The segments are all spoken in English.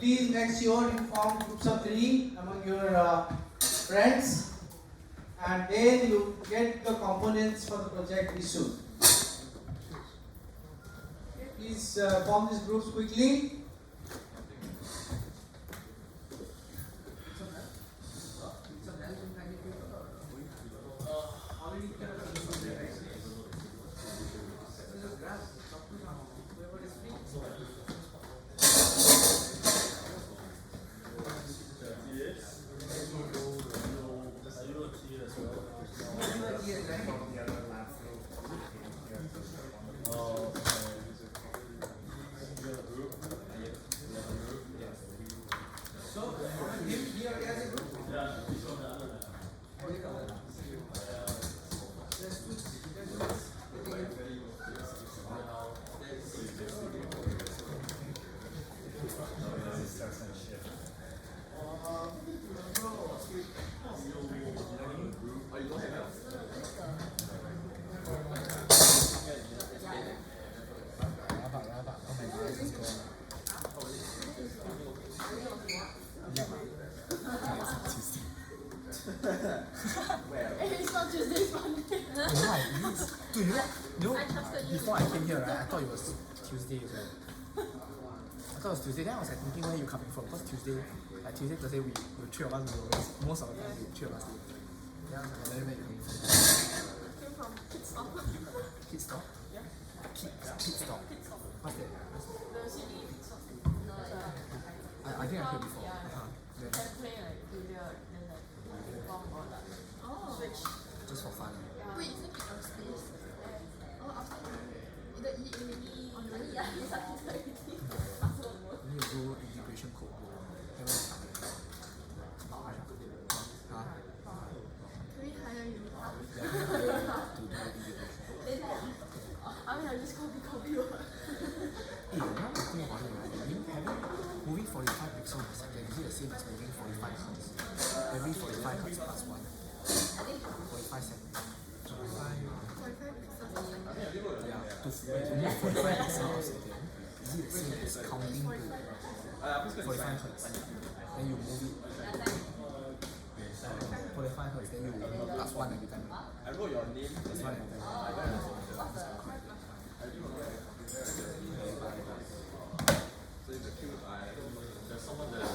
please next year inform groups of 3 among your friends, and then you get the components for the project issued. Please form these groups quickly. It's not Tuesday, Monday. Yeah, it is. Dude, you know, before I came here, right, I thought it was Tuesday as well. I thought it was Tuesday. Then I was like thinking, where are you coming from? Because Tuesday, Thursday, we three of us, most of the time, we three of us. Yeah, I was like, where are you coming from? Came from Kids Stop. Kid Stop? Yeah. Kid Stop. What's that? The CD Kids Stop. No, I think I heard before. Yeah. Then, Can play like video, then like perform or like switch. just for fun. Wait, isn't it upstairs? Oh, upstairs. The on the Yeah, it's like You need to go integration code. Haven't started. Huh? Can we hire you? Yeah, to do integration. I mean, I just copy one. Hey, now I think about it, right? Moving 45 pixels per second, is it the same as moving 45 hertz? Every 45 hertz plus 1. 45 seconds. 45. 45 pixels a second. Yeah, to move 45 pixels per second, is it the same as counting to 45 hertz? Then you move it 45 hertz, then you plus 1 every time. I wrote your name. Plus 1 every time. So it's a cute eye. There's someone there.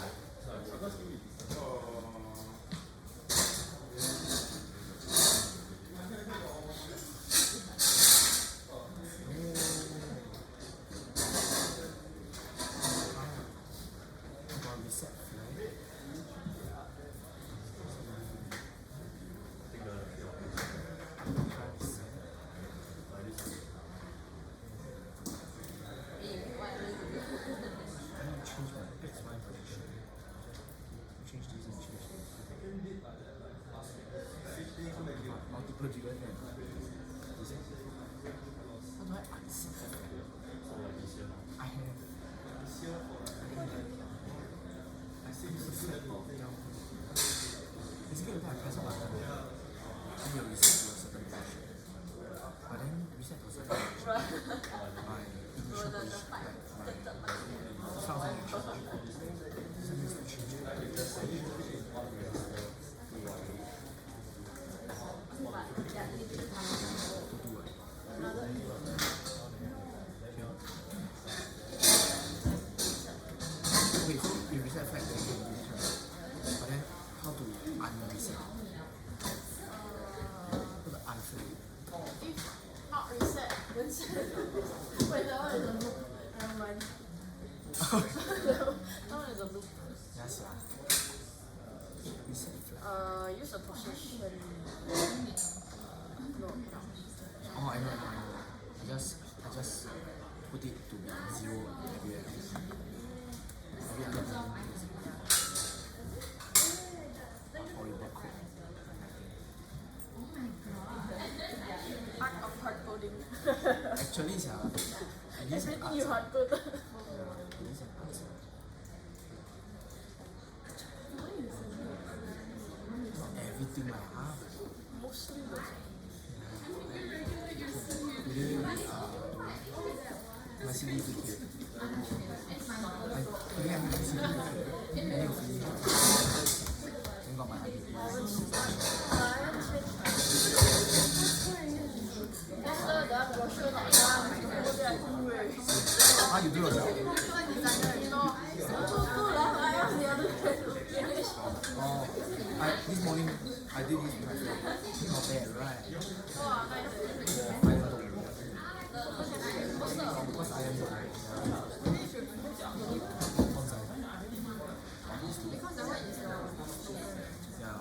Reset, right? Multiple given then. Is it? How do I unset that? I have. I see this is set down. Basically, every time I press a button, then you reset to a certain position. But then reset to a certain position. My initial position, like my sounds like change. This needs to change. Okay, so you reset flag, then you can do this, right? But then, how to unreset? How to unflag? If not reset, then set. Wait, that one is a loop. Never mind. That one is a loop. Yes, yeah. Reset flag. Use a position. No, Oh, I know. I just put it to be 0 everywhere else. Every other time. Horrible code. art of hard coding. Actually, it is an Everything art. you hard code. Yeah, it is an art. Not everything like Mostly those. today we are my CD to here. today I'm going to see any of you. Then got my IPP. Ah, you do yourself? Oh, this morning I did this with my friend. Not bad, right? Because I am yeah.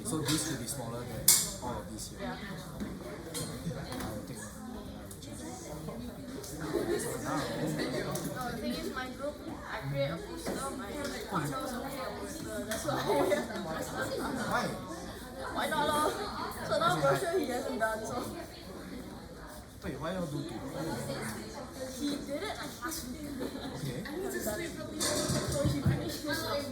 So this should be smaller than all of these here. I will take No, the thing is, my group, I create a poster, my partner also create a poster. That's why. Why? Why not, lor? So now brochure he hasn't done, so. Wait, why you do two? He did it like last week. Okay. So he finished his stuff.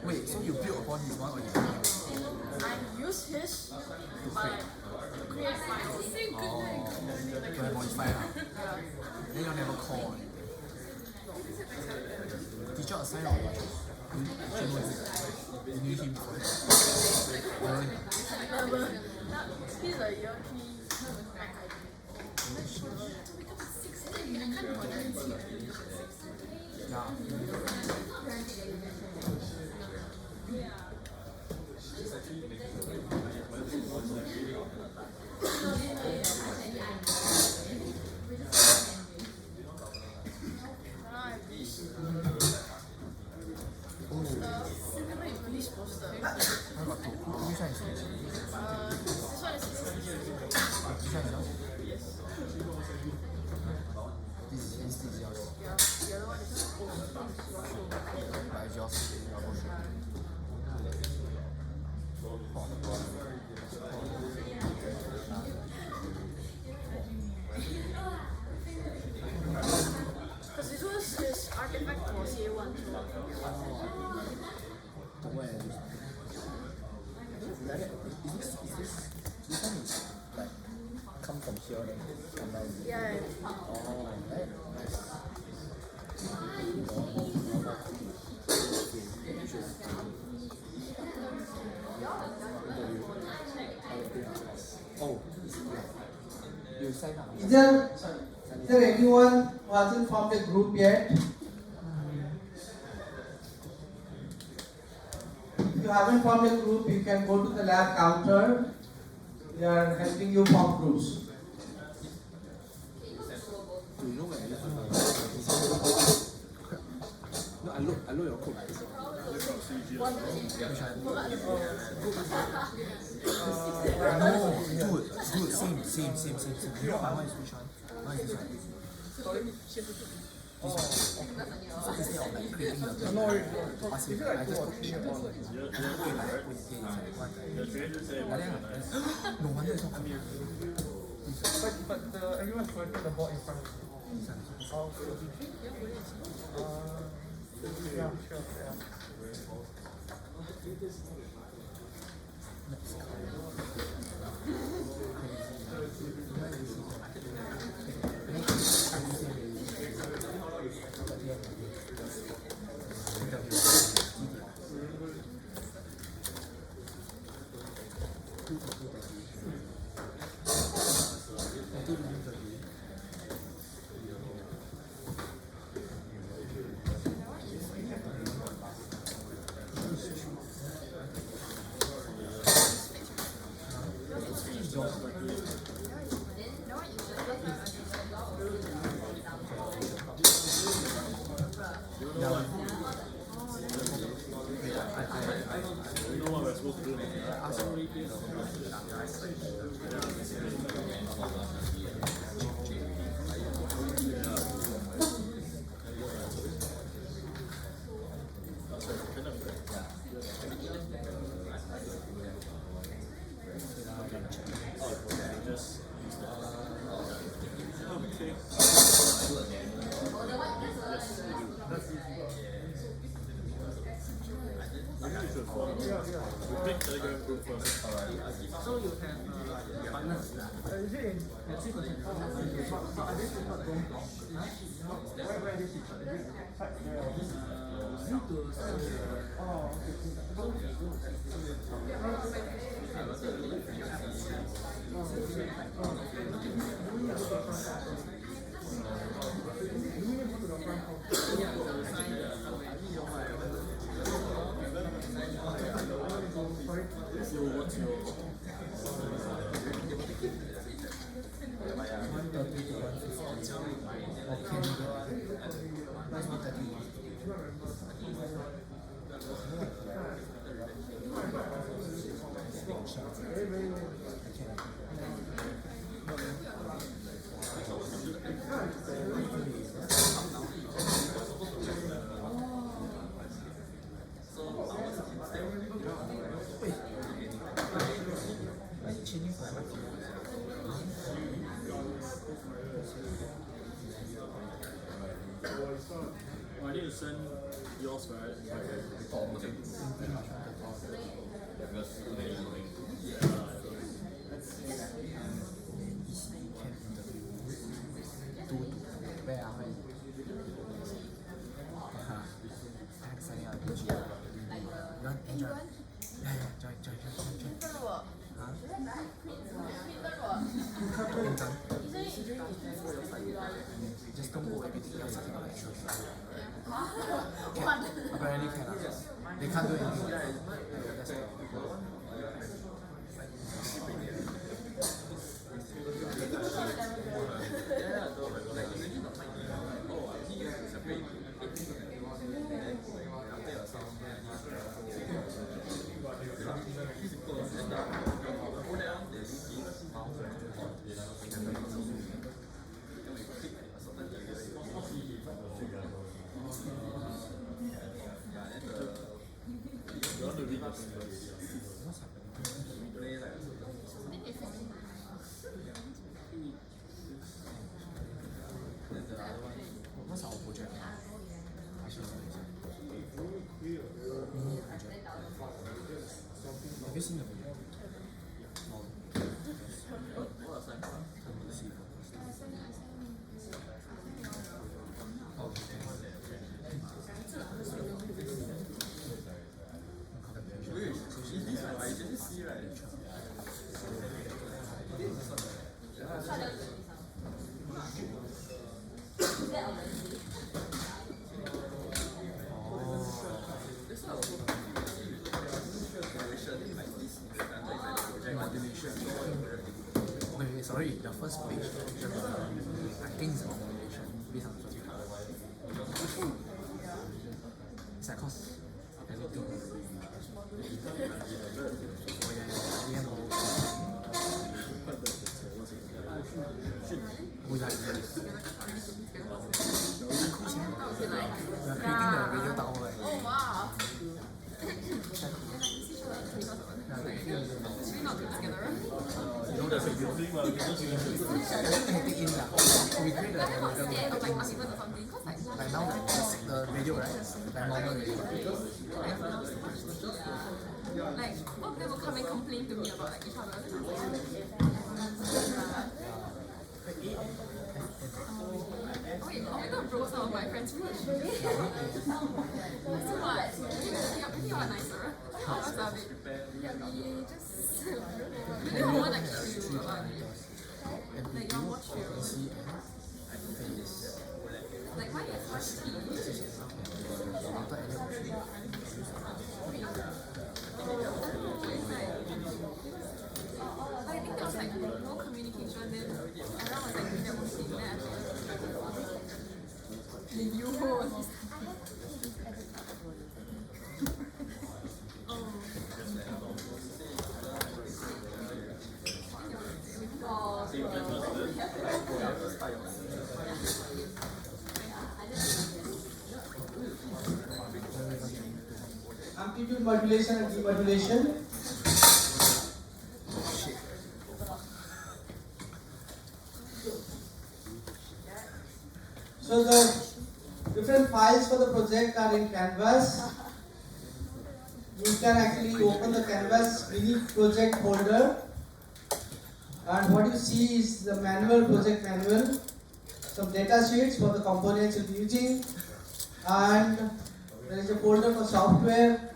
Wait, so you build upon his one or you I use his, but like, to create my own. Oh, to have modify lah. Then you'll never call. Teacher assign or what? Teacher knows it. You knew him before. Never. He's a year 3. Yeah. What about two? Which one is this? This one is Which one is yours? This is yours. yeah, the other one is But it's yours. Your brochure. because this was his artifact for CA1. Where is this? Is this one is like come from here then come down? Yeah. Oh, right. Nice. Oh, you sign up. Is there anyone who hasn't formed a group yet? If you haven't formed a group, you can go to the lab counter. They are helping you form groups. Do you know where No, I look your code. No, dude, same. You know my one is which one? Mine is this one. So instead of like creating the passive, I just put it on. I just put it like put it inside one. Like that. No wonder it's not coming. But everyone's working the board in front of you. Oh, yeah, sure, yeah. So you have partners. Is it in C content? Are they not going where are they teaching? Is it side there? Oh, I need to send yours, right? Where are we? You want enjoy? Yeah, join. 跟着我，跟着我。 Just don't go everything else until like sure. What? Apparently can. They can't do anything. That's all. What's our project? Have you seen the video? Okay, sorry, the first page, I think it's about formulation based on the first page. It's like cause everything. Oh yeah, we have no. We like this. We are creating the radio tower. Oh wow. You know there's a building where we just take in that. We create the like now the radio, right? Like normal radio. Like, all of them will come and complain to me about like each other. Oh wait, are we gonna broke some of my friends' fridge? So what? I think you are nicer. How was that? Yeah, we just... we don't want to chill about it. Like, you watch shows. Like, why is much tea? I think there was like no communication, then everyone was like doing their own thing, then then you host. Amplitude modulation and demodulation. So the different files for the project are in Canvas. You you can actually open the canvas mini project folder, and what you see is the project manual, some data sheets for the components you'll be using, and there is a folder for software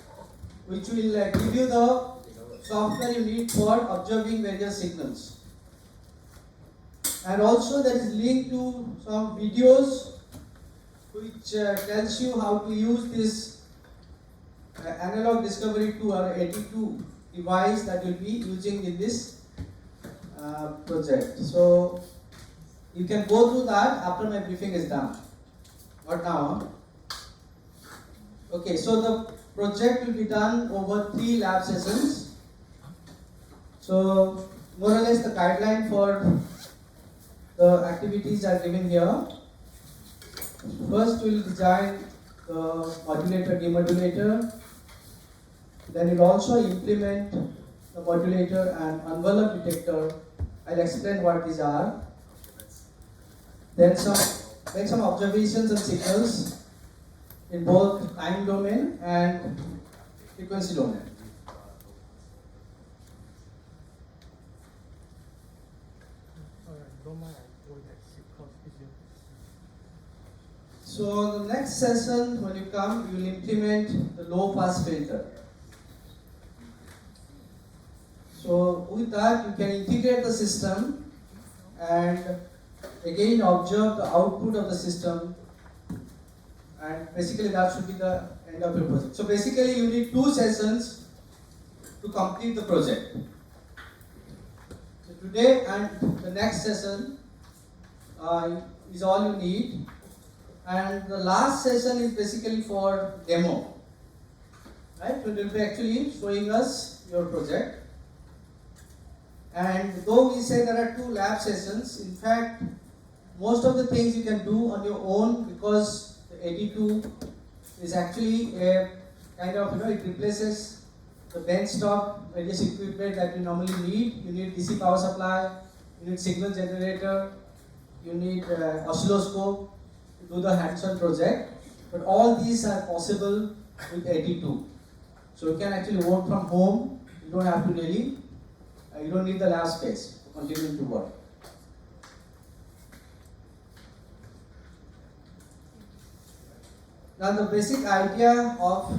which will give you the software you need for observing various signals. And also there is link to some videos which tells you how to use this analog discovery 2 or 82 device that you'll be using in this project. So you can go through that after my briefing is done. Not now. Huh? Okay, so the project will be done over 3 lab sessions. So more or less the guideline for the activities are given here. First we will design the modulator, demodulator. Then we will also implement the modulator and envelope detector. I'll explain what these are. Then make some observations and signals in both time domain and frequency domain. Alright, don't mind I go with that shit because it's your. So the next session, when you come, you will implement the low pass filter. So with that, you can integrate the system and again observe the output of the system, and basically that should be the end of your project. So basically you need 2 sessions to complete the project. So today and the next session is all you need, and the last session is basically for demo. Right? So it will be actually showing us your project. And though we say there are 2 lab sessions, in fact most of the things you can do on your own, because the 82 is actually a kind of, it replaces the benchtop various equipment that you normally need. You need DC power supply, you need signal generator, you need oscilloscope to do the hands-on project. But all these are possible with 82. So you can actually work from home. You don't have to really, you don't need the lab space to continue to work. Now the basic idea of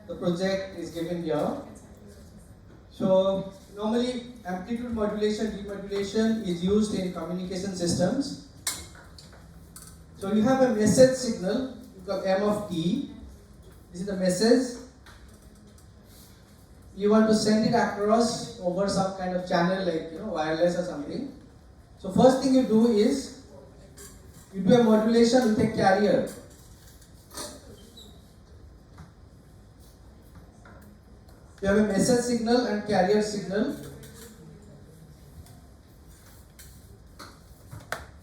the project is given here. So normally amplitude modulation, demodulation is used in communication systems. So you have a message signal, you call M of T. This is the message. You want to send it across over some kind of channel like wireless or something. So first thing you do is you do a modulation with a carrier. You have a message signal and carrier signal.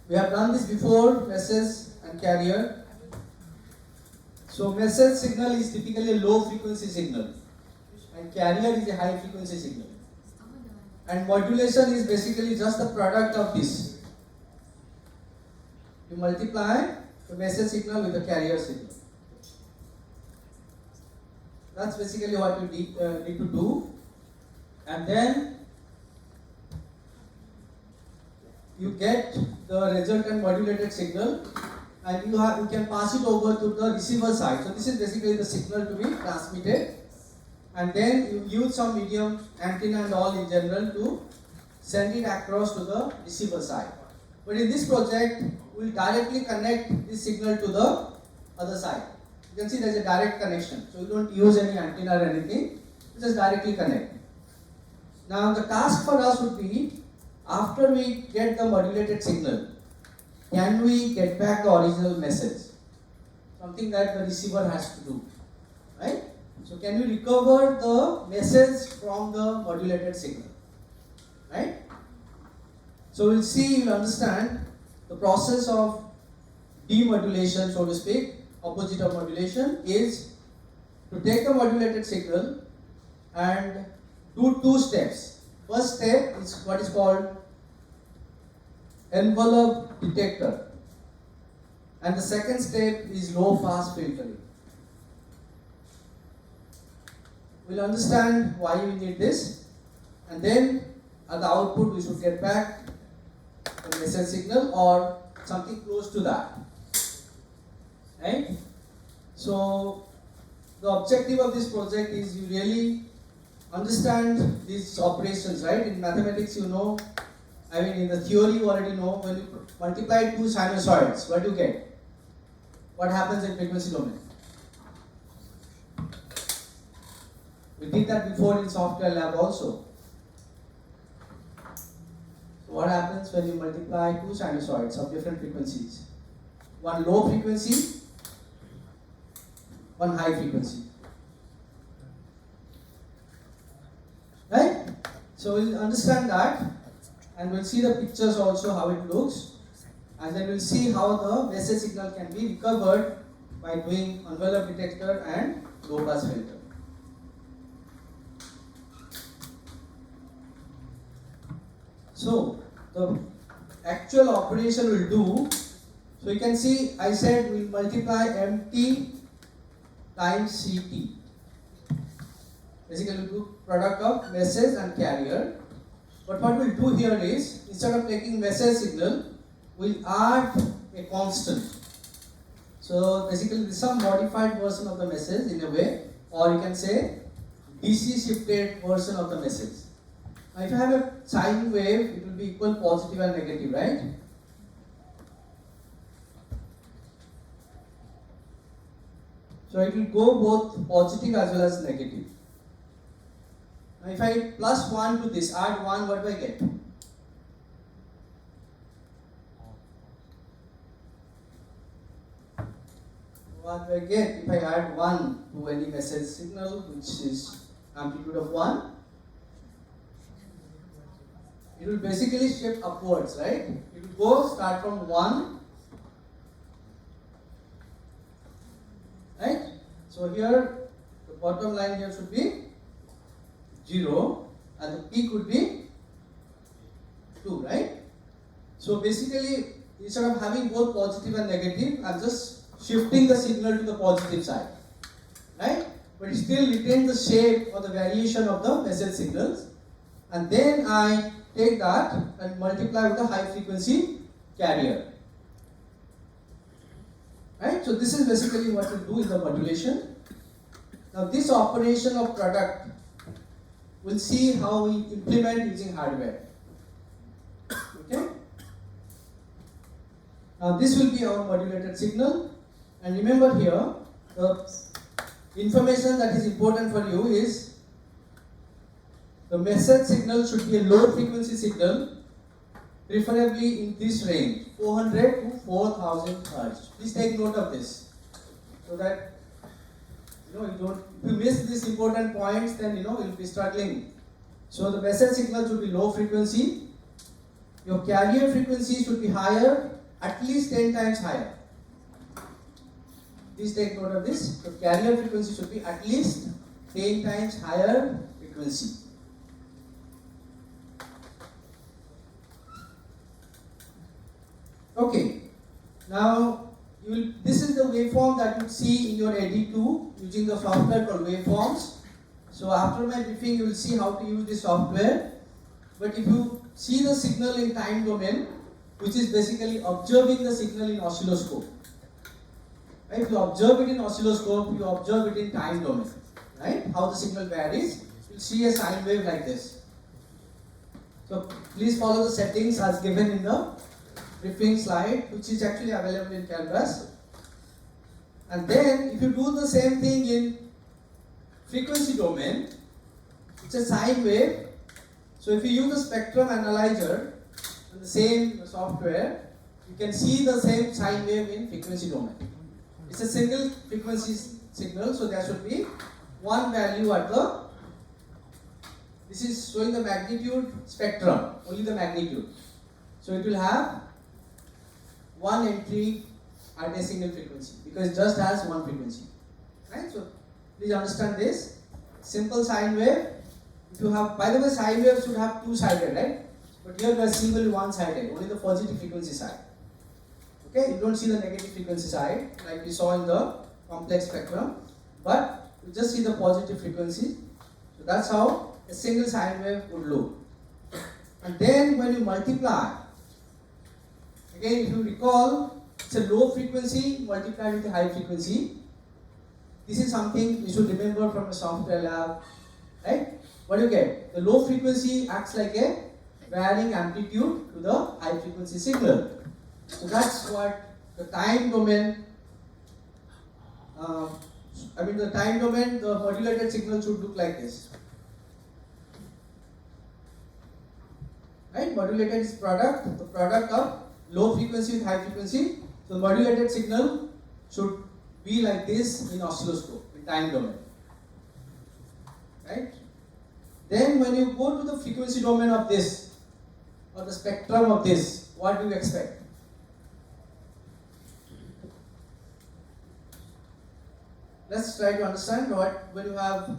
We have done this before, message and carrier. So message signal is typically a low frequency signal, and carrier is a high frequency signal. And modulation is basically just the product of this. You multiply the message signal with the carrier signal. That's basically what you need to do. And then you get the resultant modulated signal, and you can pass it over to the receiver side. So this is basically the signal to be transmitted, and then you use some medium antenna and all in general to send it across to the receiver side. But in this project, we will directly connect this signal to the other side. You can see there is a direct connection. So you don't use any antenna or anything, you just directly connect. Now the task for us would be, after we get the modulated signal, can we get back the original message? Something that the receiver has to do, right? So can we recover the message from the modulated signal, right? So we'll see, you'll understand the process of demodulation, so to speak. Opposite of modulation is to take the modulated signal and do 2 steps. First step is what is called envelope detector, and the second step is low pass filtering. we'll understand why we need this, and then at the output we should get back a message signal or something close to that. Right? So the objective of this project is you really understand these operations, right? In mathematics, you know, I mean, in the theory, you already know when you multiply two sinusoids, what do you get? What happens in frequency domain? We did that before in software lab also. So what happens when you multiply two sinusoids of different frequencies? One low frequency, one high frequency. Right? So we'll understand that, and we'll see the pictures also how it looks, and then we'll see how the message signal can be recovered by doing envelope detector and low pass filter. So the actual operation will do, so you can see I said we'll multiply MT times CT. Basically, we do product of message and carrier. But what we'll do here is, instead of taking message signal, we'll add a constant. So basically, this is some modified version of the message in a way, or you can say DC shifted version of the message. Now, if you have a sine wave, it will be equal positive and negative, right? So it will go both positive as well as negative. Now if I plus 1 to this, add 1, what do I get? What do I get if I add 1 to any message signal, which is amplitude of 1? It will basically shift upwards, right? It will go start from 1, right? So here, the bottom line here should be 0, and the peak would be 2, right? So basically, instead of having both positive and negative, I'm just shifting the signal to the positive side, right? But it still retains the shape or the variation of the message signals, and then I take that and multiply with the high frequency carrier, right? So this is basically what we do in the modulation. Now this operation of product, we'll see how we implement using hardware. Okay? Now this will be our modulated signal, and remember here, the information that is important for you is the message signal should be a low frequency signal, preferably in this range, 400 to 4000 Hertz. Please take note of this, so that you don't, if you miss these important points, then you'll be struggling. So the message signal should be low frequency. Your carrier frequency should be higher, at least 10 times higher. Please take note of this. The carrier frequency should be at least 10 times higher frequency. Okay. Now, this is the waveform that you see in your AD2 using the software called waveforms. So after my briefing, you will see how to use the software. But if you see the signal in time domain, which is basically observing the signal in oscilloscope. Right? If you observe it in oscilloscope, you observe it in time domain. Right? How the signal varies. You'll see a sine wave like this. So please follow the settings as given in the briefing slide, which is actually available in Canvas. And then if you do the same thing in frequency domain, it's a sine wave. So if you use the spectrum analyzer and the same software, you can see the same sine wave in frequency domain. It's a single frequency signal, so there should be one value at the, this is showing the magnitude spectrum, only the magnitude. So it will have one entry at a single frequency, because it just has one frequency. Right? So please understand this. Simple sine wave. If you have, by the way, sine wave should have two-sided, right? But here we are seeing only one-sided, only the positive frequency side. Okay, you don't see the negative frequency side like we saw in the complex spectrum, but you just see the positive frequency. that's how a single sine wave would look. And then when you multiply, again if you recall, it's a low frequency multiplied with a high frequency. This is something you should remember from a software lab, right? What do you get? The low frequency acts like a varying amplitude to the high frequency signal. So that's what the time domain, the modulated signal should look like this. Right? Modulated is the product of low frequency with high frequency. So modulated signal should be like this in oscilloscope, in time domain. Right? Then when you go to the frequency domain of this, or the spectrum of this, what do you expect? Let's try to understand what when you have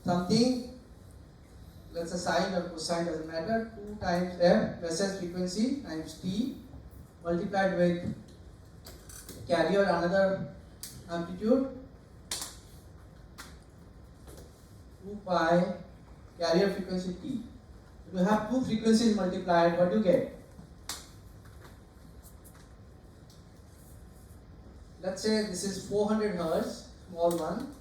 something, let's say sine or cosine doesn't matter, 2 times f versus frequency times t multiplied with carrier another amplitude 2 pi carrier frequency t. If you have two frequencies multiplied, what do you get? Let's say this is 400 Hertz, small one,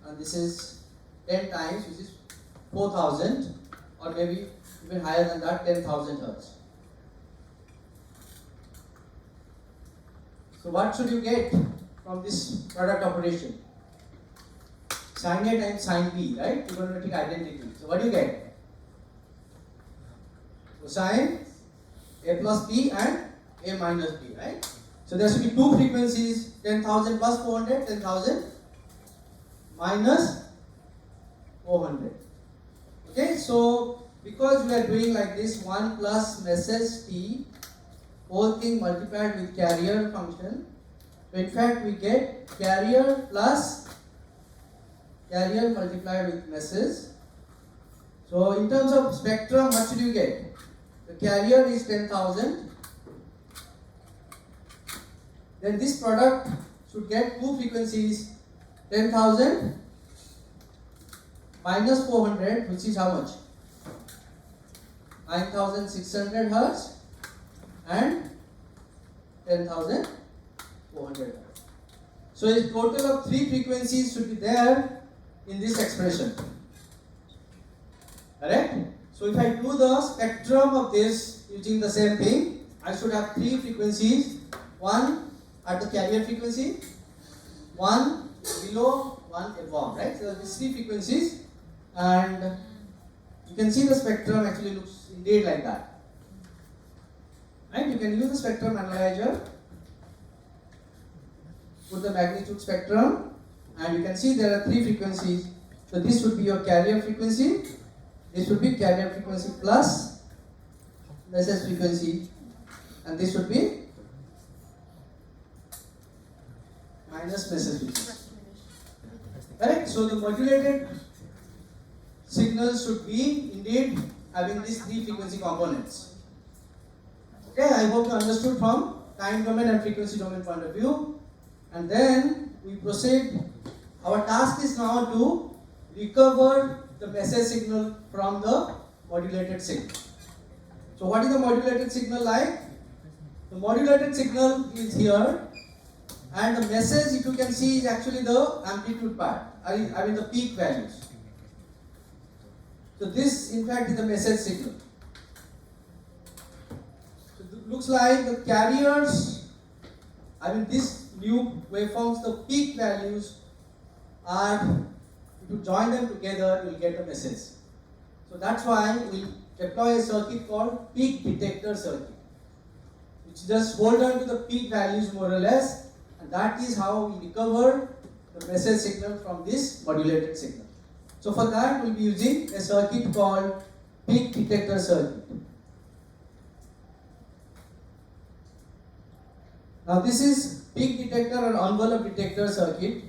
and this is 10 times, which is 4000, or maybe even higher than that, 10,000 Hertz. So what should you get from this product operation? Sin A times sin B, right? Trigonometric identity. So what do you get? Cosine A plus B and A minus B, right? So there should be two frequencies, 10,000 plus 400, 10,000 minus 400. Okay, so because we are doing like this, 1 plus message t, whole thing multiplied with carrier function. So in fact we get carrier plus carrier multiplied with message. So in terms of spectrum, what should you get? The carrier is 10,000. Then this product should get two frequencies, 10,000 minus 400, which is how much? 9,600 Hertz and 10,400 Hertz. So a total of three frequencies should be there in this expression. Correct? So if I do the spectrum of this using the same thing, I should have three frequencies, one at the carrier frequency, one below, one above, right? So these three frequencies, and you can see the spectrum actually looks indeed like that. Right? You can use the spectrum analyzer, put the magnitude spectrum, and you can see there are three frequencies. So this would be your carrier frequency, this would be carrier frequency plus message frequency, and this would be minus message frequency. Correct? So the modulated signals should be indeed having these three frequency components. Okay, I hope you understood from time domain and frequency domain point of view. And then we proceed. Our task is now to recover the message signal from the modulated signal. So what is the modulated signal like? The modulated signal is here, and the message, if you can see, is actually the amplitude part, I mean the peak values. So this in fact is the message signal. So it looks like the carriers, this new waveforms, the peak values are, if you join them together, you will get the message. So that's why we deploy a circuit called peak detector circuit, which just hold on to the peak values more or less, and that is how we recover the message signal from this modulated signal. So for that we'll be using a circuit called peak detector circuit. Now this is peak detector or envelope detector circuit.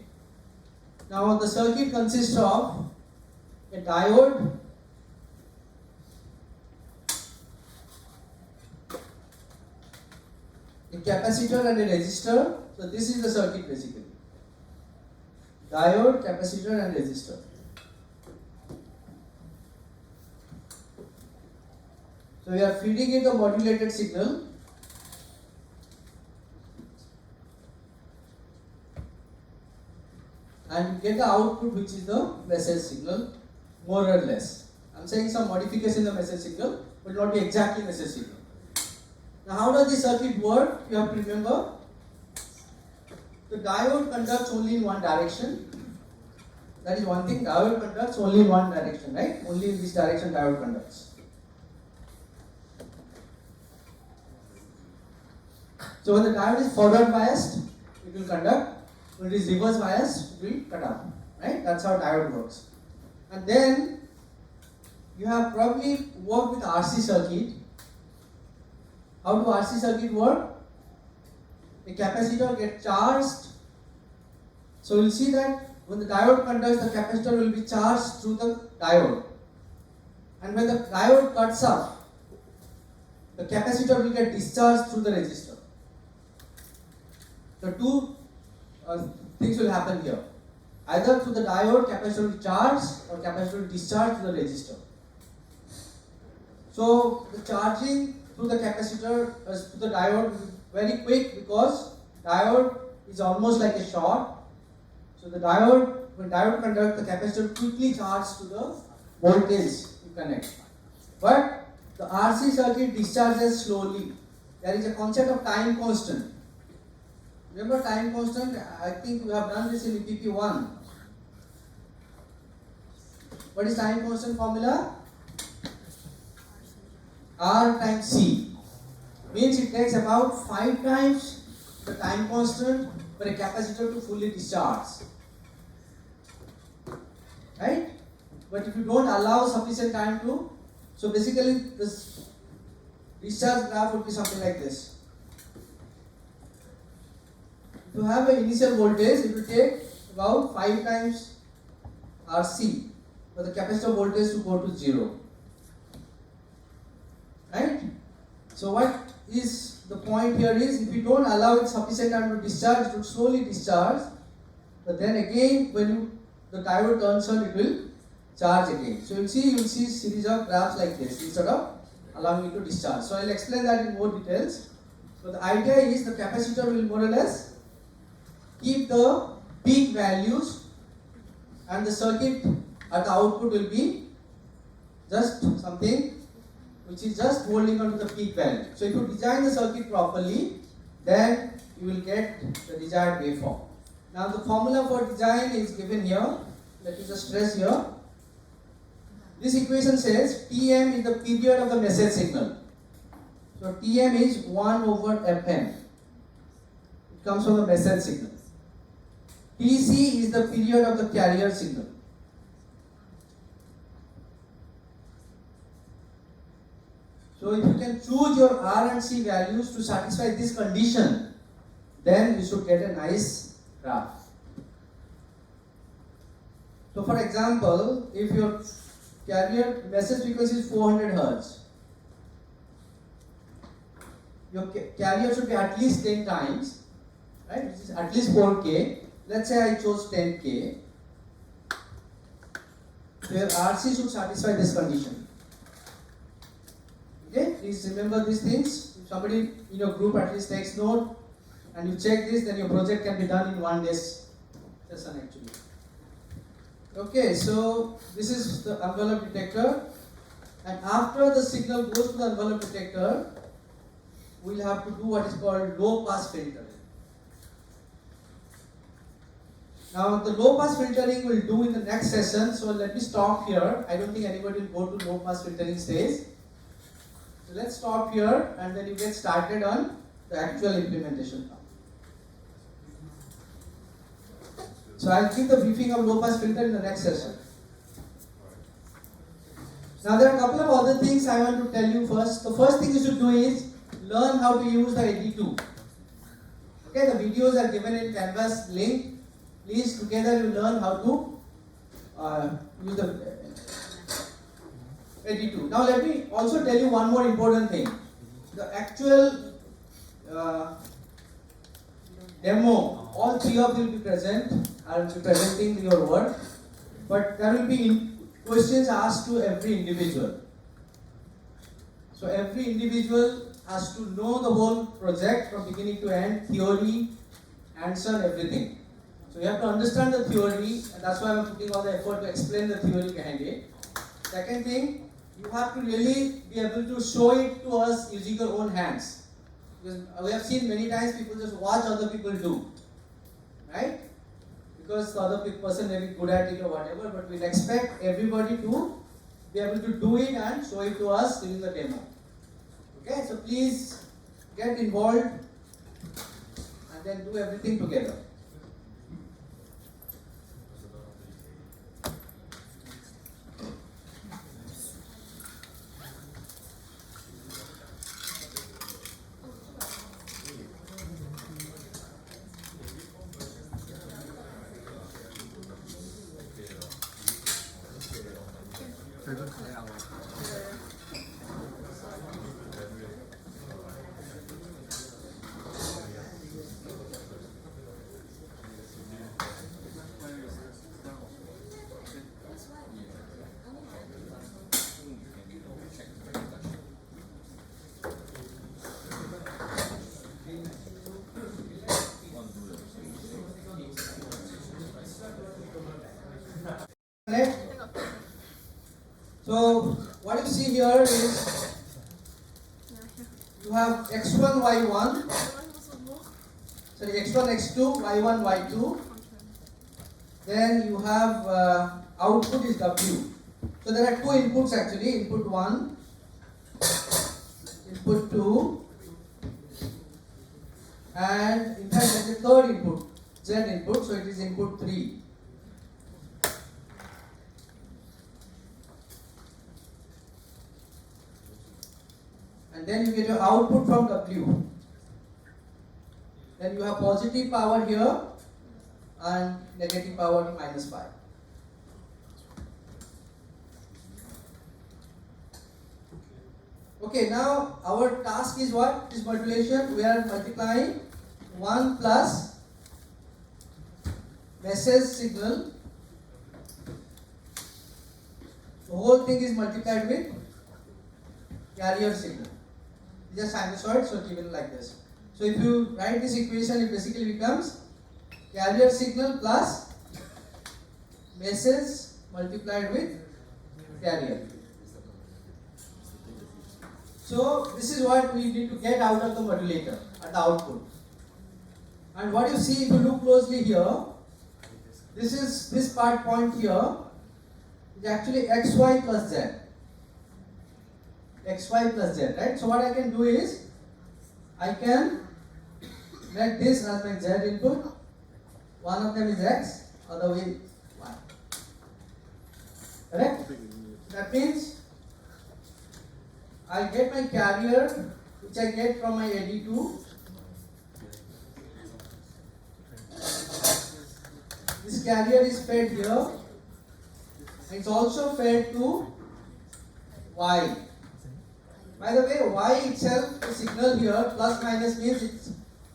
Now the circuit consists of a diode, a capacitor and a resistor. So this is the circuit basically. diode, capacitor and resistor. So we are feeding it a modulated signal. And you get the output, which is the message signal, more or less. I'm saying some modification in the message signal, but not be exactly message signal. Now, how does this circuit work? You have to remember, the diode conducts only in one direction. That is one thing, diode conducts only in one direction, right? Only in this direction diode conducts. So when the diode is forward biased, it will conduct. When it is reverse biased, it will cut off, right? That's how diode works. And then you have probably worked with RC circuit. How do RC circuit work? A capacitor gets charged. So you'll see that when the diode conducts, the capacitor will be charged through the diode. And when the diode cuts off, the capacitor will get discharged through the resistor. The two things will happen here. Either through the diode, capacitor will charge, or capacitor will discharge to the resistor. So the charging through the capacitor, to the diode is very quick, because diode is almost like a short. So the diode, when diode conducts, the capacitor quickly charges to the voltage you connect. But the RC circuit discharges slowly. There is a concept of time constant. Remember time constant? I think you have done this in EPP 1. What is time constant formula? R times C. Means it takes about 5 times the time constant for a capacitor to fully discharge. Right? But if you don't allow sufficient time to, so basically this discharge graph would be something like this. To have an initial voltage, it will take about 5 times RC for the capacitor voltage to go to 0. Right? So what is the point here is, if you don't allow it sufficient time to discharge, it will slowly discharge. But then again, when the diode turns on, it will charge again. So you will see series of graphs like this instead of allowing it to discharge. So I will explain that in more details. So the idea is, the capacitor will more or less keep the peak values, and the circuit at the output will be just something which is just holding on to the peak value. So if you design the circuit properly, then you will get the desired waveform. Now the formula for design is given here. Let me just stress here. This equation says Tm is the period of the message signal. So Tm is 1 over Fm. It comes from the message signal. Tc is the period of the carrier signal. So if you can choose your R and C values to satisfy this condition, then you should get a nice graph. So for example, if your carrier message frequency is 400 Hz, your carrier should be at least 10 times, right? Which is at least 4K. Let's say I chose 10K. So your RC should satisfy this condition. Okay, please remember these things. If somebody in your group at least takes note and you check this, then your project can be done in 1 day's session actually. Okay, so this is the envelope detector, and after the signal goes to the envelope detector, we'll have to do what is called low pass filtering. Now the low pass filtering we'll do in the next session, so let me stop here. I don't think anybody will go to low pass filtering stage. So let's stop here and then you get started on the actual implementation. So I'll give the briefing of low pass filter in the next session. Now there are a couple of other things I want to tell you first. The first thing you should do is learn how to use the AD2. Okay, the videos are given in Canvas link. Please together you learn how to use the AD2. Now let me also tell you one more important thing. The actual demo, all 3 of you will be present. I will be presenting your work, but there will be questions asked to every individual. So every individual has to know the whole project from beginning to end, theory, answer, everything. So you have to understand the theory, and that's why I'm putting all the effort to explain the theory behind it. Second thing, you have to really be able to show it to us using your own hands. Because we have seen many times people just watch other people do, right? Because the other person may be good at it or whatever, but we'll expect everybody to be able to do it and show it to us during the demo. Okay, so please get involved and then do everything together. So what you see here is you have x1, y1, sorry, x1, x2, y1, y2. Then you have output is w. So there are two inputs actually, input 1, input 2, and in fact there is a third input, z input, so it is input 3. And then you get your output from W. Then you have positive power here and negative power minus 5. Okay, now our task is what? This modulation, we are multiplying 1 plus message signal. The whole thing is multiplied with carrier signal. These are sinusoids, so given like this. So if you write this equation, it basically becomes carrier signal plus message multiplied with carrier. So this is what we need to get out of the modulator at the output. And what you see, if you look closely here, this part point here is actually xy plus z. Xy plus z, right? So what I can do is, I can make this as my z input. One of them is x, other way y. Correct? That means I get my carrier, which I get from my AD2. This carrier is fed here. It's also fed to y. By the way, y itself, the signal here, plus minus means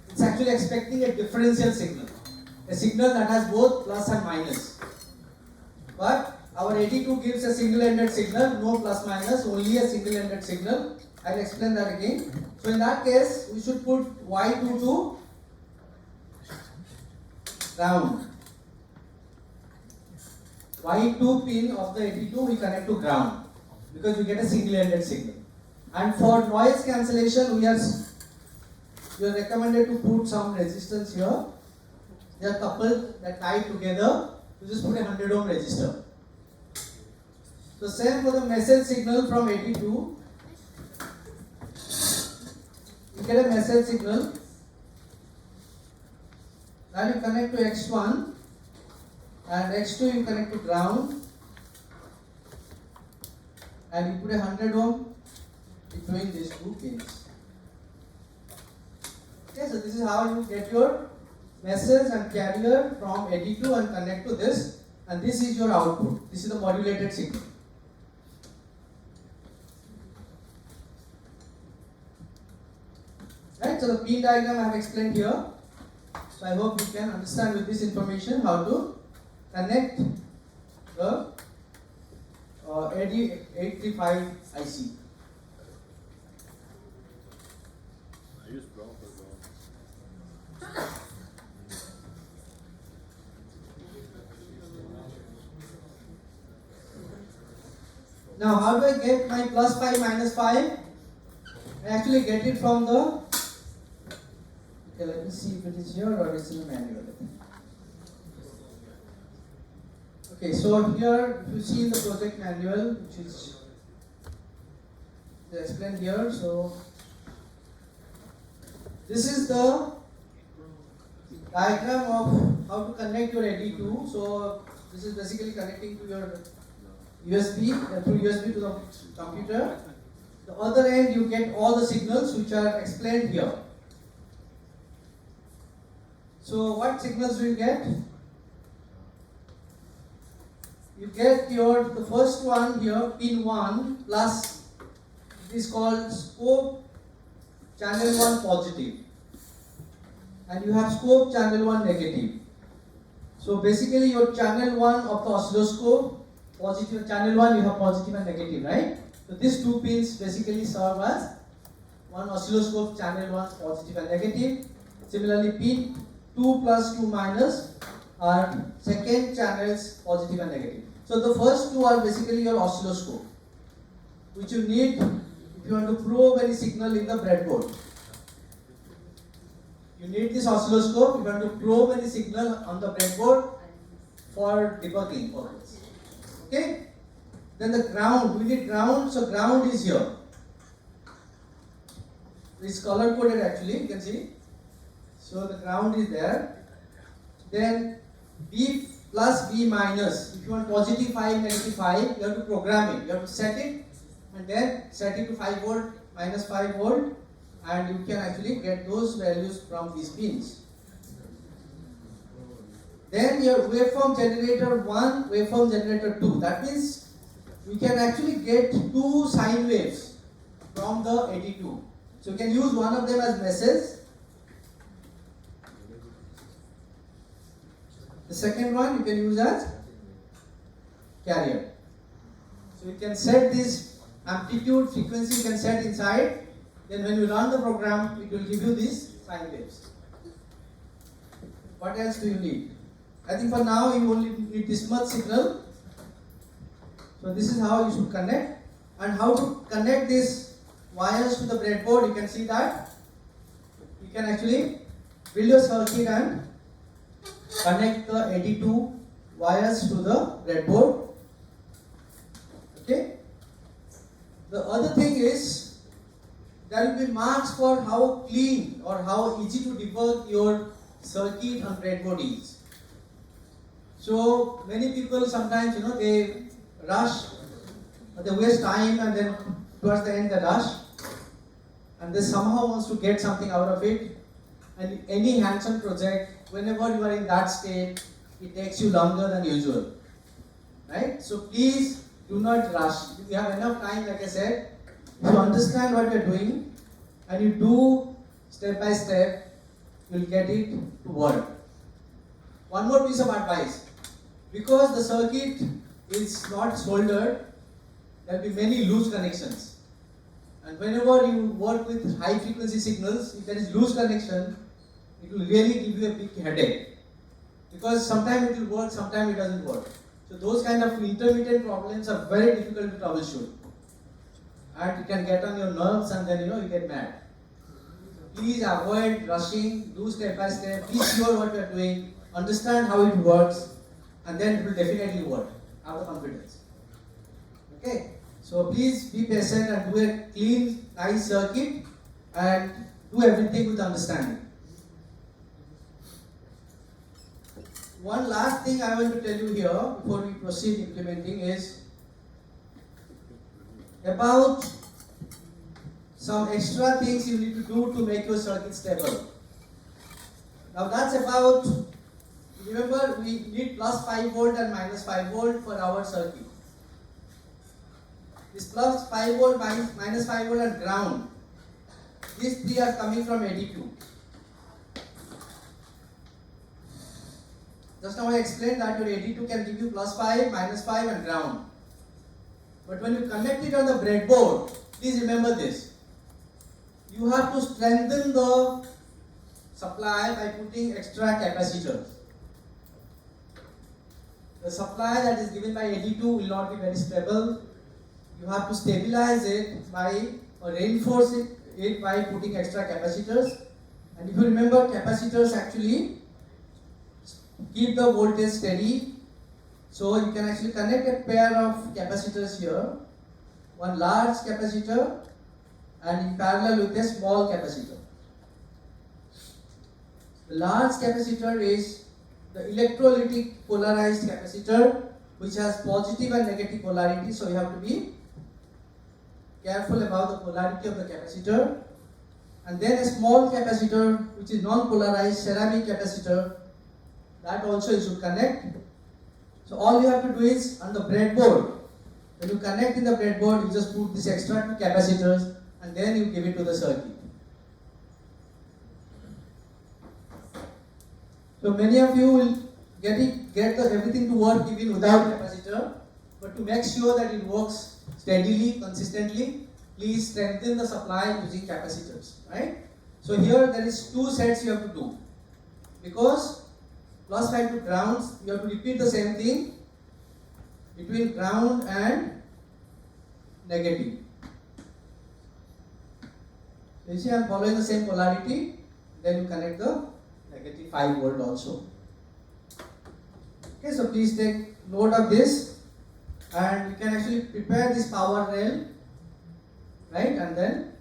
it's actually expecting a differential signal. A signal that has both plus and minus. But our AD2 gives a single-ended signal, no plus minus, only a single-ended signal. I'll explain that again. So in that case, we should put y2 to ground. Y2 pin of the AD2 we connect to ground because we get a single-ended signal. And for noise cancellation, we are recommended to put some resistance here. They are coupled, they are tied together. You just put a 100 ohm resistor. So same for the message signal from AD2. You get a message signal. Now you connect to X1 and X2 you connect to ground. And you put a 100 ohm between these two pins. Okay, so this is how you get your message and carrier from AD2 and connect to this, and this is your output. This is the modulated signal. Right, so the pin diagram I have explained here. So I hope you can understand with this information how to connect the AD835 IC. I use brown for brown. Now how do I get my plus 5 minus 5? I actually get it from the, okay, let me see if it is here or it's in the manual. Okay, so here if you see in the project manual, which is explained here, so this is the diagram of how to connect your AD2. So this is basically connecting to your USB, through USB to the computer. The other end you get all the signals which are explained here. So what signals do you get? You get the first one here, pin 1 plus, it is called scope channel 1 positive, and you have scope channel 1 negative. So basically your channel 1 of the oscilloscope, positive channel 1, you have positive and negative, right? So these two pins basically serve as one oscilloscope channel 1 positive and negative. Similarly, pin 2 plus 2 minus are second channels positive and negative. So the first two are basically your oscilloscope, which you need if you want to probe any signal in the breadboard. You need this oscilloscope if you want to probe any signal on the breadboard for debugging purpose. Okay? Then the ground, we need ground, so ground is here. It's color coded actually, you can see. So the ground is there. Then B plus B minus, if you want positive 5, negative 5, you have to program it. You have to set it and then set it to 5 volt, minus 5 volt, and you can actually get those values from these pins. Then your waveform generator 1, waveform generator 2. That means we can actually get two sine waves from the AD2. So you can use one of them as message. The second one you can use as carrier. So you can set this amplitude, frequency you can set inside. Then when you run the program, it will give you these sine waves. What else do you need? I think for now you only need this much signal. So this is how you should connect. And how to connect these wires to the breadboard, you can see that. You can actually build your circuit and connect the AD2 wires to the breadboard. Okay. The other thing is, there will be marks for how clean or how easy to debug your circuit on breadboard is. So many people sometimes, they rush, they waste time, and then towards the end they rush, and they somehow wants to get something out of it. And any hands-on project, whenever you are in that state, it takes you longer than usual, right? So please do not rush. If you have enough time, like I said, if you understand what you are doing and you do step by step, you will get it to work. One more piece of advice. Because the circuit is not soldered, there will be many loose connections. And whenever you work with high frequency signals, if there is loose connection, it will really give you a big headache. Because sometimes it will work, sometimes it doesn't work. So those kind of intermittent problems are very difficult to troubleshoot. And it can get on your nerves, and then you get mad. Please avoid rushing, do step by step, be sure what you are doing, understand how it works, and then it will definitely work. Have the confidence. Okay? So please be patient and do a clean, nice circuit, and do everything with understanding. One last thing I want to tell you here before we proceed implementing is about some extra things you need to do to make your circuit stable. Now that's about, remember we need plus 5 volt and minus 5 volt for our circuit. This plus 5 volt, minus 5 volt and ground, these three are coming from AD2. just now I explained that your AD2 can give you +5, -5 and ground. But when you connect it on the breadboard, please remember this. You have to strengthen the supply by putting extra capacitors. The supply that is given by AD2 will not be very stable. You have to stabilize it by or reinforce it by putting extra capacitors. And if you remember, capacitors actually keep the voltage steady. So you can actually connect a pair of capacitors here, one large capacitor and in parallel with a small capacitor. The large capacitor is the electrolytic polarized capacitor which has positive and negative polarity, so you have to be careful about the polarity of the capacitor. And then a small capacitor which is non-polarized ceramic capacitor, that also you should connect. So all you have to do is on the breadboard, when you connect in the breadboard, you just put these extra two capacitors and then you give it to the circuit. So many of you will get everything to work even without capacitor, but to make sure that it works steadily, consistently, please strengthen the supply using capacitors, right? So here there is two sets you have to do. Because +5 to grounds, you have to repeat the same thing between ground and negative. You see I am following the same polarity, then you connect the negative 5 volt also. Okay, so please take note of this and you can actually prepare this power rail, right, and then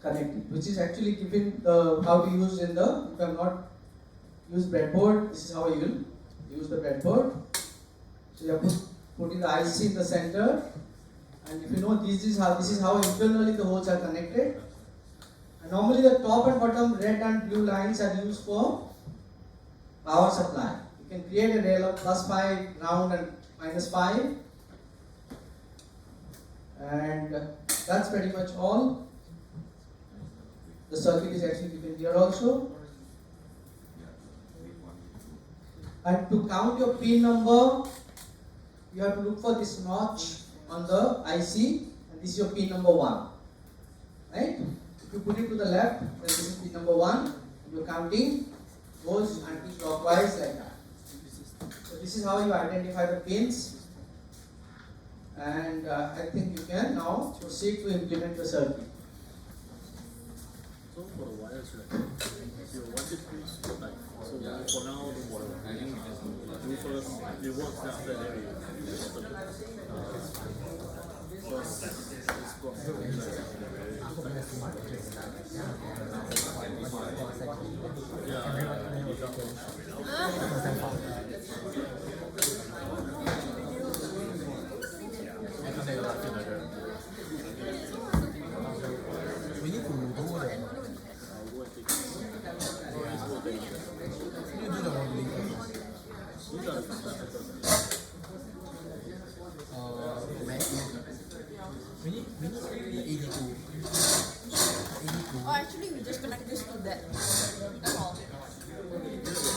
connect it, which is actually given the how to use in the, if I have not used breadboard, this is how you will use the breadboard. So you have putting the IC in the center, and if you know this is how internally the holes are connected. And normally the top and bottom red and blue lines are used for power supply. You can create a rail of +5 ground and -5, and that's pretty much all. The circuit is actually given here also. And to count your pin number, you have to look for this notch on the IC, and this is your pin number 1, right? If you put it to the left, then this is pin number 1. You're counting goes anti-clockwise like that. So this is how you identify the pins, and I think you can now proceed to implement the circuit. So for the wires, right? If you want it to split, like, so for now, the wire, do first, you work after that, you stop it. Because it's got We need to do the. You do the modeling we need the AD2. Oh, actually, we just connect this to that. That's all.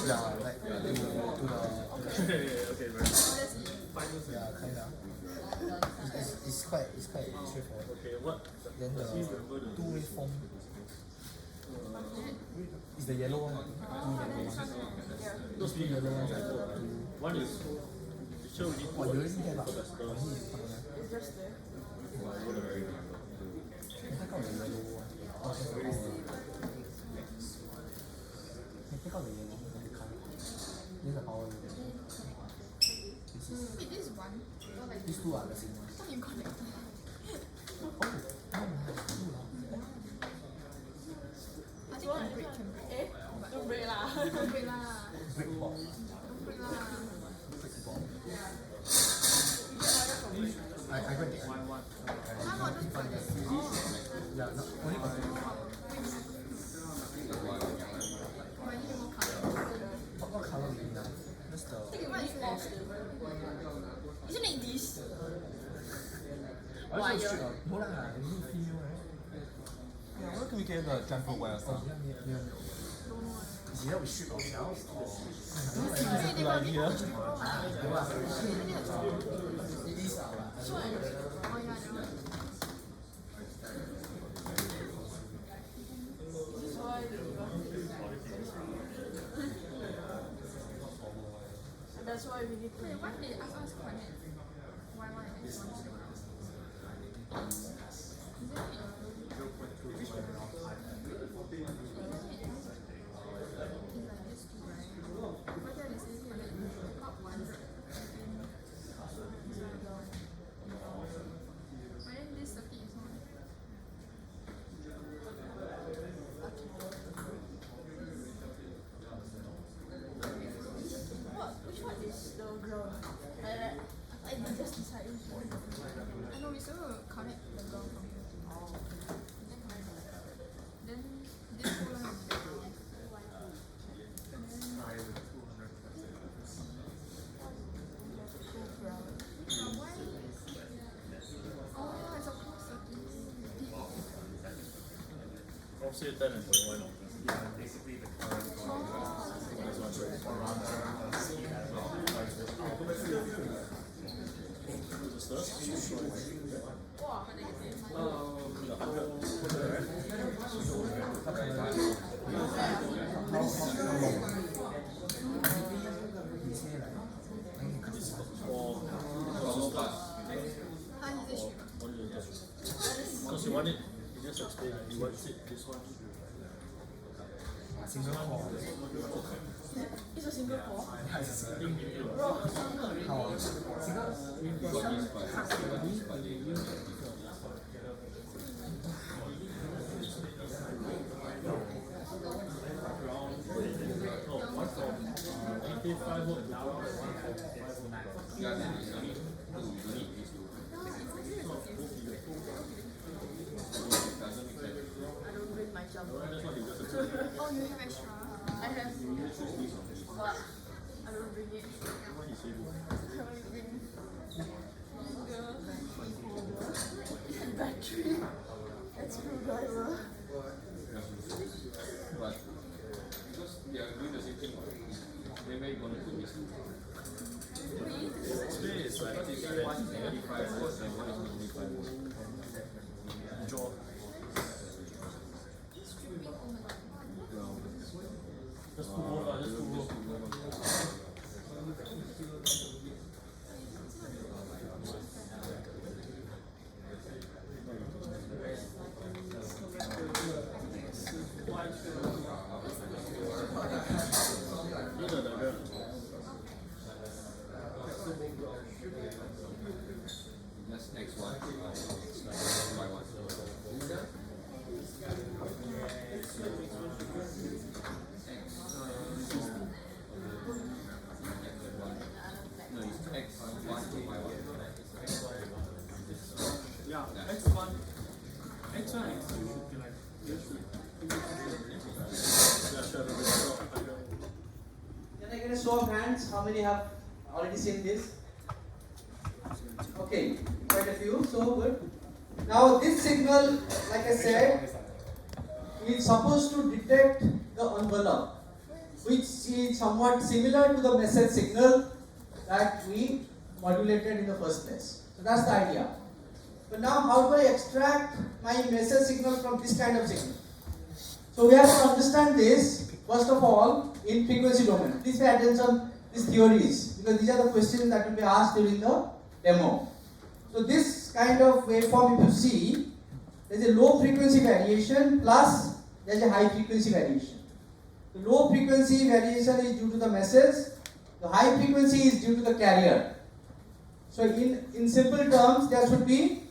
Yeah, like to the okay, very yeah, kinda. It's quite straightforward. okay, what? Then the two waveform is the yellow one. Those two yellow ones are two. One is, sure we need Oh, you already have for the stars. It's just there. Take out the yellow one. Oh, that's the power. Take out the yellow and the color. This is the power. Wait, this is one. Not like These two are the same ones. how you connect. Oh, no, two lah. I think can break, can break. Eh? Don't break lah. Don't break lah. Brick box. Don't break lah. Brick box. I got it. Ah, no, just put this. Oh. Yeah, no, only got two. But I need more color. What color do you have? That's the. I think what is lost? Isn't it this? No lah, you need female, right? Yeah, where can we get the jumper wire Oh, from? yeah. Don't know. It's either we strip ourselves or Maybe they probably have to grow. it is our Oh yeah, that one. This is why that's why we need to. Wait, why did they ask us connect? Why X1? Which one is the ground? I just decided which one. I know we still connect the ground from here. Then this whole line will be ground. Why? Oh, it's a close circuit. Offset 10 and 21. Because you want it, you just explain. You want it, this one. single core. It's a single core. Yeah, it's a single. Bro, How? Single? I don't bring my jumper. Oh, you have extra. I have, but I don't bring it. I only bring the battery and screwdriver. But because they are doing the same thing, where are you going to put this? Space, right? Because it's one 85 volts and one is 95 volts. Draw. Just put both, just put both. That's X1, Y1. No, it's X1 to Y1. Yeah, X1, X2 should be like this. Yeah, sure. Can I get a show of hands? How many have already seen this? Okay, quite a few, so good. Now this signal, like I said, is supposed to detect the envelope, which is somewhat similar to the message signal that we modulated in the first place. So that's the idea. But now how do I extract my message signal from this kind of signal? So we have to understand this, first of all, in frequency domain. Please pay attention to these theories, because these are the questions that will be asked during the demo. So this kind of waveform, if you see, there is a low frequency variation plus there is a high frequency variation. The low frequency variation is due to the message, the high frequency is due to the carrier. So in simple terms, there should be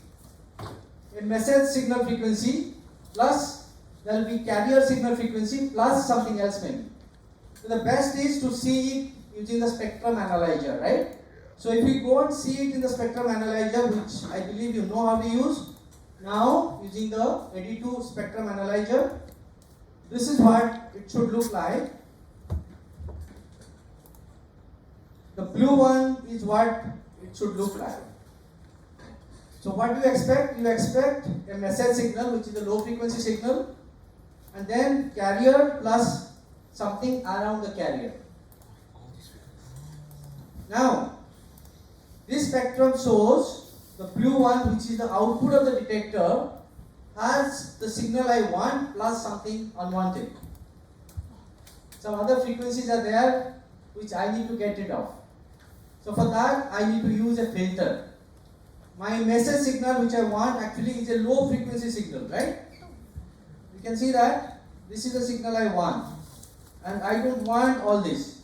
a message signal frequency plus there will be carrier signal frequency plus something else maybe. So the best is to see it using the spectrum analyzer, right? So if we go and see it in the spectrum analyzer, which I believe you know how to use, now using the ready-to spectrum analyzer, this is what it should look like. The blue one is what it should look like. So what do you expect? You expect a message signal, which is a low frequency signal, and then carrier plus something around the carrier. Now, this spectrum shows the blue one, which is the output of the detector, has the signal I want plus something unwanted. Some other frequencies are there which I need to get rid of. So for that, I need to use a filter. My message signal which I want actually is a low frequency signal, right? You can see that this is the signal I want, and I don't want all this.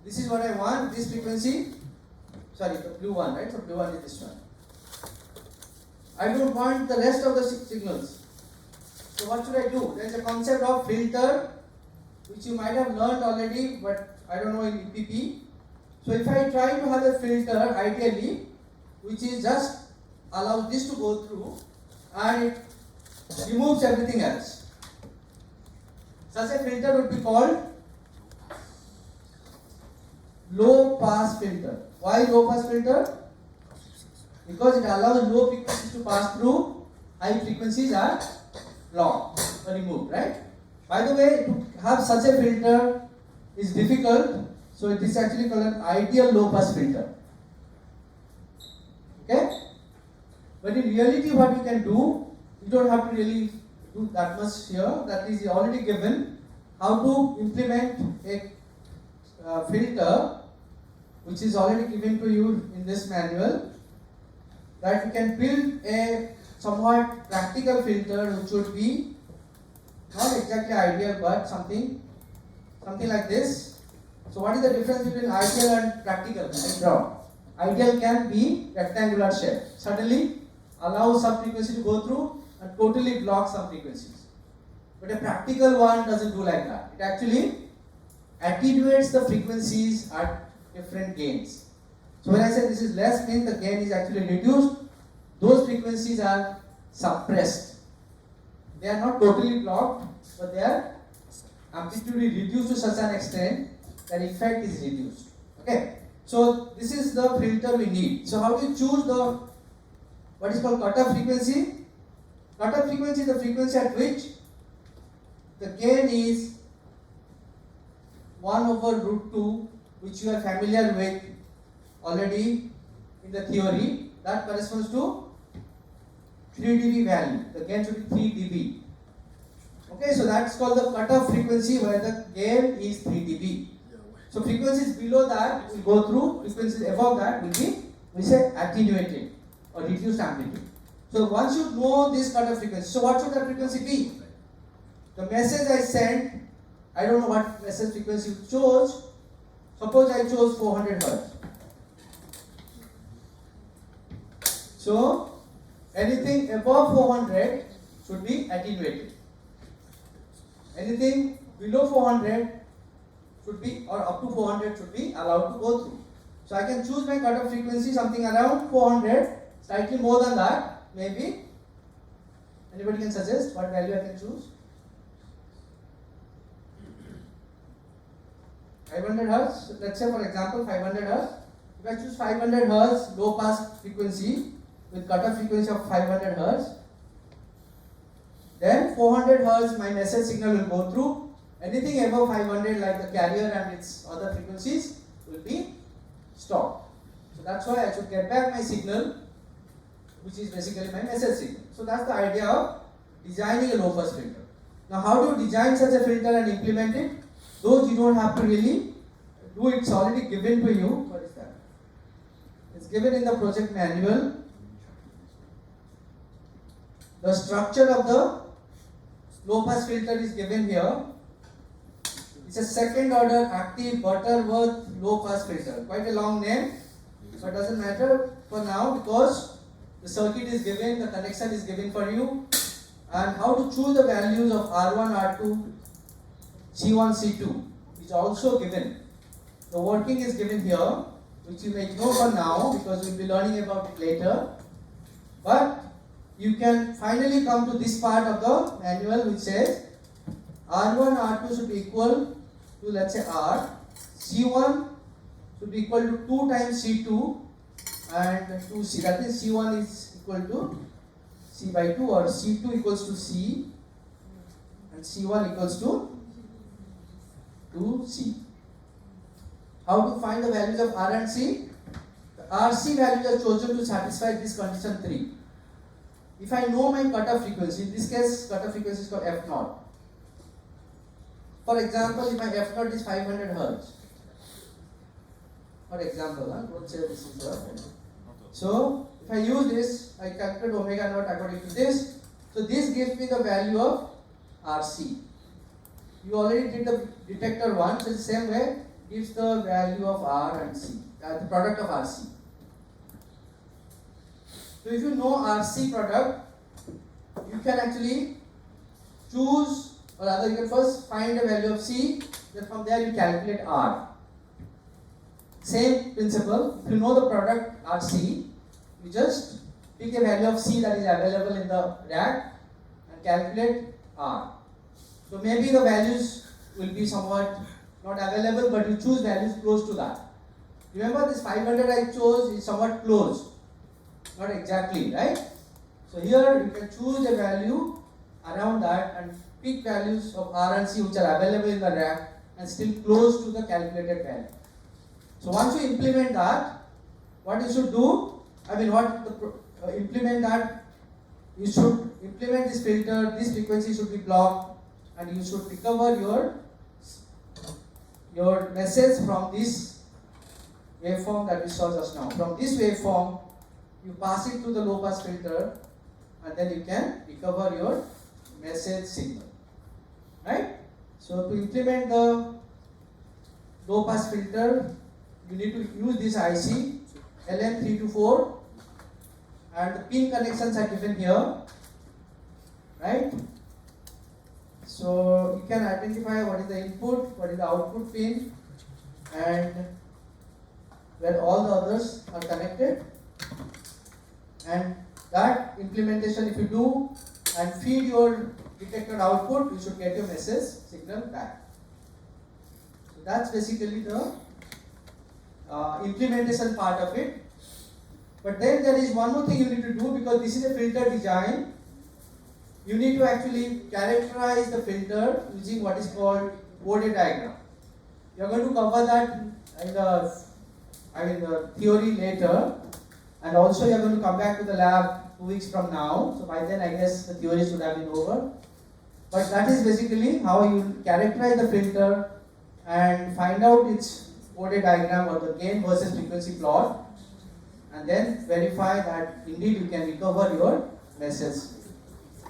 This is what I want, this frequency, sorry, the blue one, right? So blue one is this one. I don't want the rest of the signals. So what should I do? There is a concept of filter which you might have learned already, but I don't know in EPP. So if I try to have a filter ideally, which is just allows this to go through and it removes everything else. Such a filter would be called low pass filter. Why low pass filter? Because it allows low frequencies to pass through, high frequencies are blocked or removed, right? By the way, to have such a filter is difficult, so it is actually called an ideal low pass filter. Okay? But in reality, what you can do, you don't have to really do that much here, that is already given. How to implement a filter, which is already given to you in this manual, that you can build a somewhat practical filter which would be not exactly ideal but something like this. So what is the difference between ideal and practical? I draw. Ideal can be rectangular shape. Suddenly allow some frequency to go through and totally block some frequencies. But a practical one doesn't do like that. It actually attenuates the frequencies at different gains. So when I say this is less, means the gain is actually reduced. Those frequencies are suppressed. They are not totally blocked, but their amplitude is reduced to such an extent that effect is reduced. Okay. So this is the filter we need. So how do you choose the what is called cutoff frequency? Cutoff frequency is the frequency at which the gain is 1 over root 2, which you are familiar with already in the theory. That corresponds to 3 dB value. The gain should be 3 dB. Okay, so that's called the cutoff frequency where the gain is 3 dB. So frequencies below that will go through, frequencies above that will be, we say, attenuated or reduced amplitude. So once you know this cutoff frequency, so what should the frequency be? The message I sent, I don't know what message frequency you chose. Suppose I chose 400 Hz. So anything above 400 should be attenuated. Anything below 400 should be, or up to 400 should be allowed to go through. So I can choose my cutoff frequency something around 400, slightly more than that, maybe. Anybody can suggest what value I can choose? 500 Hz, let's say for example 500 Hz. If I choose 500 Hz low pass frequency with cutoff frequency of 500 Hz, then 400 Hz my message signal will go through. Anything above 500 like the carrier and its other frequencies will be stopped. So that's why I should get back my signal, which is basically my message signal. So that's the idea of designing a low pass filter. Now how to design such a filter and implement it? Those you don't have to really do, it's already given to you. What is that? It's given in the project manual. The structure of the low pass filter is given here. It's a second order active Butterworth low pass filter. Quite a long name, but doesn't matter for now because the circuit is given, the connection is given for you, and how to choose the values of R1, R2, C1, C2 is also given. The working is given here, which you may ignore for now because we'll be learning about it later. But you can finally come to this part of the manual which says R1, R2 should be equal to, let's say, R. C1 should be equal to 2 times C2 and 2C. That means C1 is equal to C by 2 or C2 equals to C and C1 equals to to C. How to find the values of R and C? The RC values are chosen to satisfy this condition 3. If I know my cutoff frequency, in this case cutoff frequency is called F0. For example, if my F0 is 500 Hz. For example, don't say this is the. So if I use this, I calculate omega naught according to this. So this gives me the value of RC. You already did the detector one, so the same way gives the value of R and C, the product of RC. So if you know RC product, you can actually choose, or rather you can first find the value of C, then from there you calculate R. Same principle, if you know the product RC, you just pick a value of C that is available in the rack and calculate R. So maybe the values will be somewhat not available, but you choose values close to that. Remember this 500 I chose is somewhat close, not exactly, right? So here you can choose a value around that and pick values of R and C which are available in the rack and still close to the calculated value. So once you implement that, what you should do, implement that, you should implement this filter, this frequency should be blocked, and you should recover your message from this waveform that we saw just now. From this waveform, you pass it to the low pass filter, and then you can recover your message signal. Right? So to implement the low pass filter, you need to use this IC LM324, and the pin connections are given here. Right? So you can identify what is the input, what is the output pin, and where all the others are connected. And that implementation if you do and feed your detected output, you should get your message signal back. So that's basically the implementation part of it. But then there is one more thing you need to do, because this is a filter design. You need to actually characterize the filter using what is called Bode diagram. You are going to cover that in the theory later, and also you are going to come back to the lab 2 weeks from now. So by then I guess the theory should have been over. But that is basically how you characterize the filter and find out its Bode diagram or the gain versus frequency plot, and then verify that indeed you can recover your message.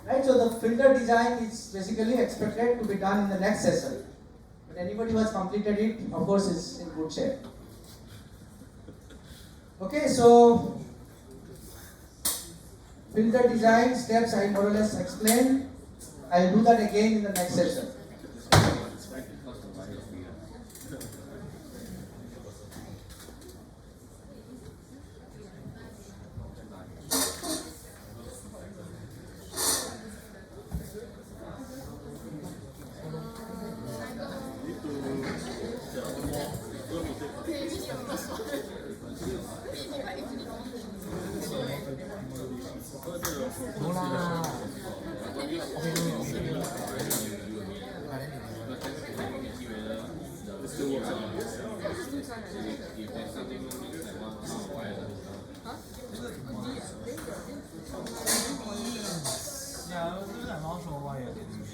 Right, so the filter design is basically expected to be done in the next session. But anybody who has completed it, of course, is in good shape. Okay, so filter design steps I more or less explained. I'll do that again in the next session. No lah. Okay, no. Yeah, I was like, I'm also why I didn't